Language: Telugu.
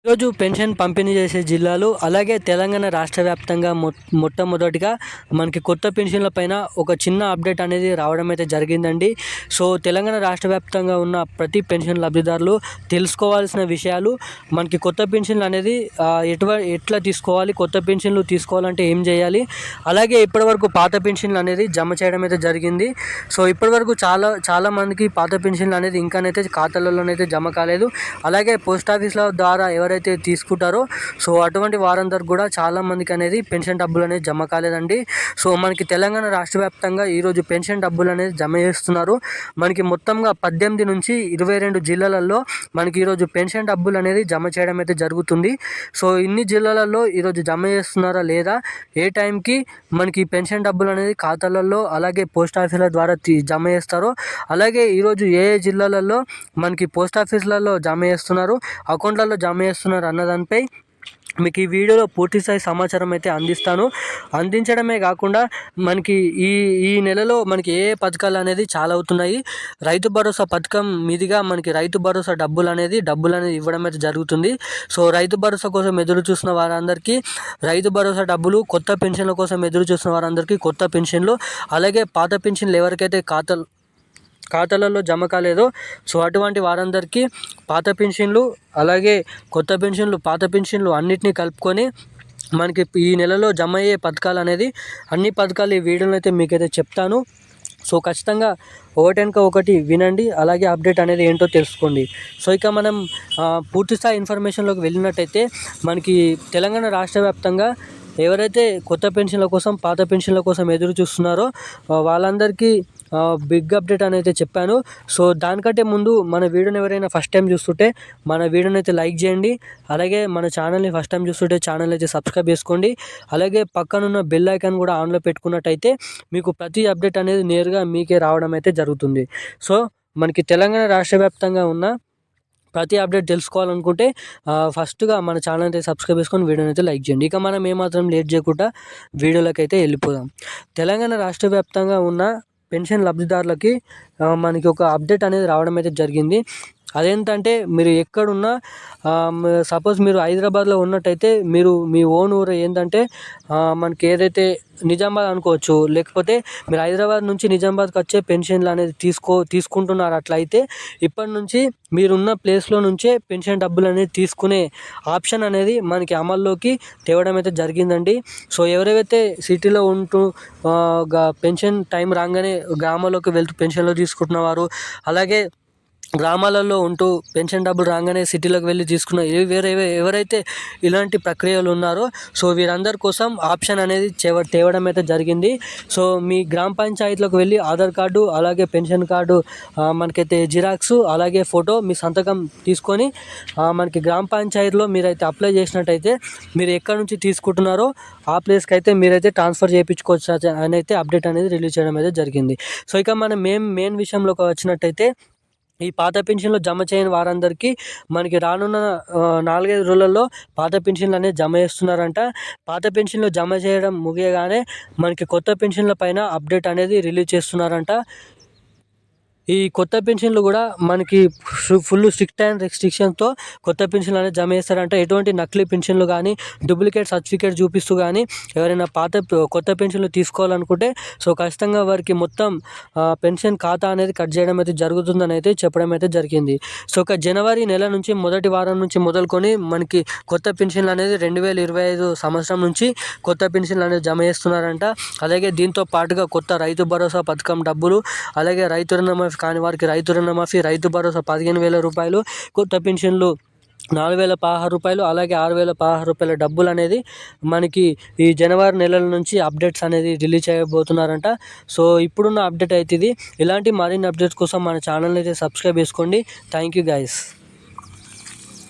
ఈరోజు పెన్షన్ పంపిణీ చేసే జిల్లాలు అలాగే తెలంగాణ రాష్ట్ర వ్యాప్తంగా మొట్టమొదటిగా మనకి కొత్త పెన్షన్ల పైన ఒక చిన్న అప్డేట్ అనేది రావడం అయితే జరిగిందండి. సో తెలంగాణ రాష్ట్ర వ్యాప్తంగా ఉన్న ప్రతి పెన్షన్ లబ్ధిదారులు తెలుసుకోవాల్సిన విషయాలు, మనకి కొత్త పెన్షన్లు అనేది ఎట్లా తీసుకోవాలి, కొత్త పెన్షన్లు తీసుకోవాలంటే ఏం చేయాలి, అలాగే ఇప్పటివరకు పాత పెన్షన్లు అనేది జమ చేయడం అయితే జరిగింది. సో ఇప్పటివరకు చాలా మందికి పాత పెన్షన్లు అనేది ఇంకానైతే ఖాతాలలోనైతే జమ కాలేదు. అలాగే పోస్ట్ ఆఫీస్ల ద్వారా ఎవరైతే తీసుకుంటారో సో అటువంటి వారందరూ కూడా చాలా మందికి అనేది పెన్షన్ డబ్బులు అనేది జమ కాలేదండి. సో మనకి తెలంగాణ రాష్ట్ర వ్యాప్తంగా ఈరోజు పెన్షన్ డబ్బులు అనేది జమ చేస్తున్నారు. మనకి మొత్తంగా 18 నుంచి 22 జిల్లాలలో మనకి ఈరోజు పెన్షన్ డబ్బులు అనేది జమ చేయడం అయితే జరుగుతుంది. సో ఇన్ని జిల్లాలలో ఈరోజు జమ చేస్తున్నారా లేదా, ఏ టైంకి మనకి పెన్షన్ డబ్బులు అనేది ఖాతాలలో అలాగే పోస్ట్ ఆఫీసుల ద్వారా జమ చేస్తారో, అలాగే ఈరోజు ఏ జిల్లాలలో మనకి పోస్ట్ ఆఫీసులలో జమ చేస్తున్నారు, అకౌంట్లలో జమ చేస్తున్నారు అన్న దానిపై మీకు ఈ వీడియోలో పూర్తి స్థాయి సమాచారం అయితే అందించడమే కాకుండా మనకి ఈ నెలలో మనకి ఏ పథకాలు అనేది చాలా అవుతున్నాయి. రైతు భరోసా పథకం మీదుగా మనకి రైతు భరోసా డబ్బులు అనేది ఇవ్వడం అయితే జరుగుతుంది. సో రైతు భరోసా కోసం ఎదురు చూస్తున్న వారందరికీ రైతు భరోసా డబ్బులు, కొత్త పెన్షన్ల కోసం ఎదురు చూస్తున్న వారందరికీ కొత్త పెన్షన్లు, అలాగే పాత పెన్షన్లు ఎవరికైతే ఖాతాలలో జమ కాలేదో సో అటువంటి వారందరికీ పాత పెన్షన్లు అలాగే కొత్త పెన్షన్లు, పాత పెన్షన్లు అన్నిటినీ కలుపుకొని మనకి ఈ నెలలో జమ అయ్యే పథకాలు అనేది అన్ని పథకాలు ఈ వీడియోలో అయితే మీకైతే చెప్తాను. సో ఖచ్చితంగా ఒకటెనక ఒకటి వినండి, అలాగే అప్డేట్ అనేది ఏంటో తెలుసుకోండి. సో ఇక మనం పూర్తిస్థాయి ఇన్ఫర్మేషన్లోకి వెళ్ళినట్టయితే మనకి తెలంగాణ రాష్ట్ర వ్యాప్తంగా ఎవరైతే కొత్త పెన్షన్ల కోసం, పాత పెన్షన్ల కోసం ఎదురు చూస్తున్నారో వాళ్ళందరికీ బిగ్ అప్డేట్ అనేది చెప్పాను. సో దానికంటే ముందు మన వీడియోని ఎవరైనా ఫస్ట్ టైం చూస్తుంటే మన వీడియోని అయితే లైక్ చేయండి, అలాగే మన ఛానల్ని ఫస్ట్ టైం చూస్తుంటే ఛానల్ అయితే సబ్స్క్రైబ్ చేసుకోండి, అలాగే పక్కనున్న బెల్ ఐకాన్ కూడా ఆన్లో పెట్టుకున్నట్టయితే మీకు ప్రతి అప్డేట్ అనేది నేరుగా మీకే రావడం అయితే జరుగుతుంది. సో మనకి తెలంగాణ రాష్ట్ర వ్యాప్తంగా ఉన్న ప్రతి అప్డేట్ తెలుసుకోవాలనుకుంటే ఫస్ట్గా మన ఛానల్ అయితే సబ్స్క్రైబ్ చేసుకొని వీడియోని అయితే లైక్ చేయండి. ఇక మనం ఏమాత్రం లేట్ చేయకుండా వీడియోలోకి అయితే వెళ్ళిపోదాం. తెలంగాణ రాష్ట్ర వ్యాప్తంగా ఉన్న పెన్షన్ లబ్ధిదారులకి మనకి ఒక అప్డేట్ అనేది రావడం అయితే జరిగింది. అదేంటంటే మీరు ఎక్కడున్నా, సపోజ్ మీరు హైదరాబాద్లో ఉన్నట్టయితే మీ ఓన్ ఊరు ఏంటంటే మనకి ఏదైతే నిజామాబాద్ అనుకోవచ్చు, లేకపోతే మీరు హైదరాబాద్ నుంచి నిజామాబాద్కి వచ్చే పెన్షన్లు అనేది తీసుకుంటున్నారు. అట్లయితే ఇప్పటి నుంచి మీరున్న ప్లేస్లో నుంచే పెన్షన్ డబ్బులు అనేది తీసుకునే ఆప్షన్ అనేది మనకి అమల్లోకి తేవడం అయితే జరిగిందండి. సో ఎవరైతే సిటీలో ఉంటూ పెన్షన్ టైం రాగానే గ్రామాల్లోకి వెళ్తూ పెన్షన్లు తీసుకుంటున్నవారు, అలాగే గ్రామాలలో ఉంటూ పెన్షన్ డబ్బులు రాగానే సిటీలోకి వెళ్ళి తీసుకున్న ఎవరైతే ఇలాంటి ప్రక్రియలు ఉన్నారో సో వీరందరి కోసం ఆప్షన్ అనేది తేవడం అయితే జరిగింది. సో మీ గ్రామ పంచాయతీలోకి వెళ్ళి ఆధార్ కార్డు అలాగే పెన్షన్ కార్డు మనకైతే జిరాక్స్ అలాగే ఫోటో మీ సంతకం తీసుకొని మనకి గ్రామ పంచాయతీలో మీరైతే అప్లై చేసినట్టయితే మీరు ఎక్కడి నుంచి తీసుకుంటున్నారో ఆ ప్లేస్కి అయితే మీరైతే ట్రాన్స్ఫర్ చేయించుకోవచ్చు అని అయితే అప్డేట్ అనేది రిలీజ్ చేయడం అయితే జరిగింది. సో ఇక మనం మెయిన్ విషయంలోకి వచ్చినట్టయితే ఈ పాత పెన్షన్లు జమ చేయని వారందరికీ మనకి రానున్న 4-5 రోజులలో పాత పెన్షన్లు అనేది జమ చేస్తున్నారంట. పాత పెన్షన్లు జమ చేయడం ముగియగానే మనకి కొత్త పెన్షన్ల పైన అప్డేట్ అనేది రిలీజ్ చేస్తున్నారంట. ఈ కొత్త పెన్షన్లు కూడా మనకి ఫుల్ స్ట్రిక్ట్ అండ్ రెస్ట్రిక్షన్తో కొత్త పెన్షన్లు అనేది జమ చేస్తారంట. ఎటువంటి నకిలీ పెన్షన్లు కానీ, డూప్లికేట్ సర్టిఫికేట్ చూపిస్తూ కానీ ఎవరైనా కొత్త పెన్షన్లు తీసుకోవాలనుకుంటే సో ఖచ్చితంగా వారికి మొత్తం పెన్షన్ ఖాతా అనేది కట్ చేయడం అయితే జరుగుతుందని అయితే చెప్పడం అయితే జరిగింది. సో ఒక జనవరి నెల నుంచి మొదటి వారం నుంచి మొదలుకొని మనకి కొత్త పెన్షన్లు అనేది 2025 సంవత్సరం నుంచి కొత్త పెన్షన్లు అనేది జమ చేస్తున్నారంట. అలాగే దీంతో పాటుగా కొత్త రైతు భరోసా పథకం డబ్బులు, అలాగే రైతు రుణమాఫీ కాని వారికి రైతు రుణమాఫీ, రైతు భరోసా 15,000 రూపాయలు, కొత్త పెన్షన్లు 4,016 రూపాయలు, అలాగే 6,016 రూపాయల డబ్బులు అనేది మనకి ఈ జనవరి నెలల నుంచి అప్డేట్స్ అనేది రిలీజ్ చేయబోతున్నారంట. సో ఇప్పుడున్న అప్డేట్ అయితే ఇది. ఇలాంటి మరిన్ని అప్డేట్స్ కోసం మన ఛానల్ అయితే సబ్స్క్రైబ్ చేసుకోండి. Thank you guys.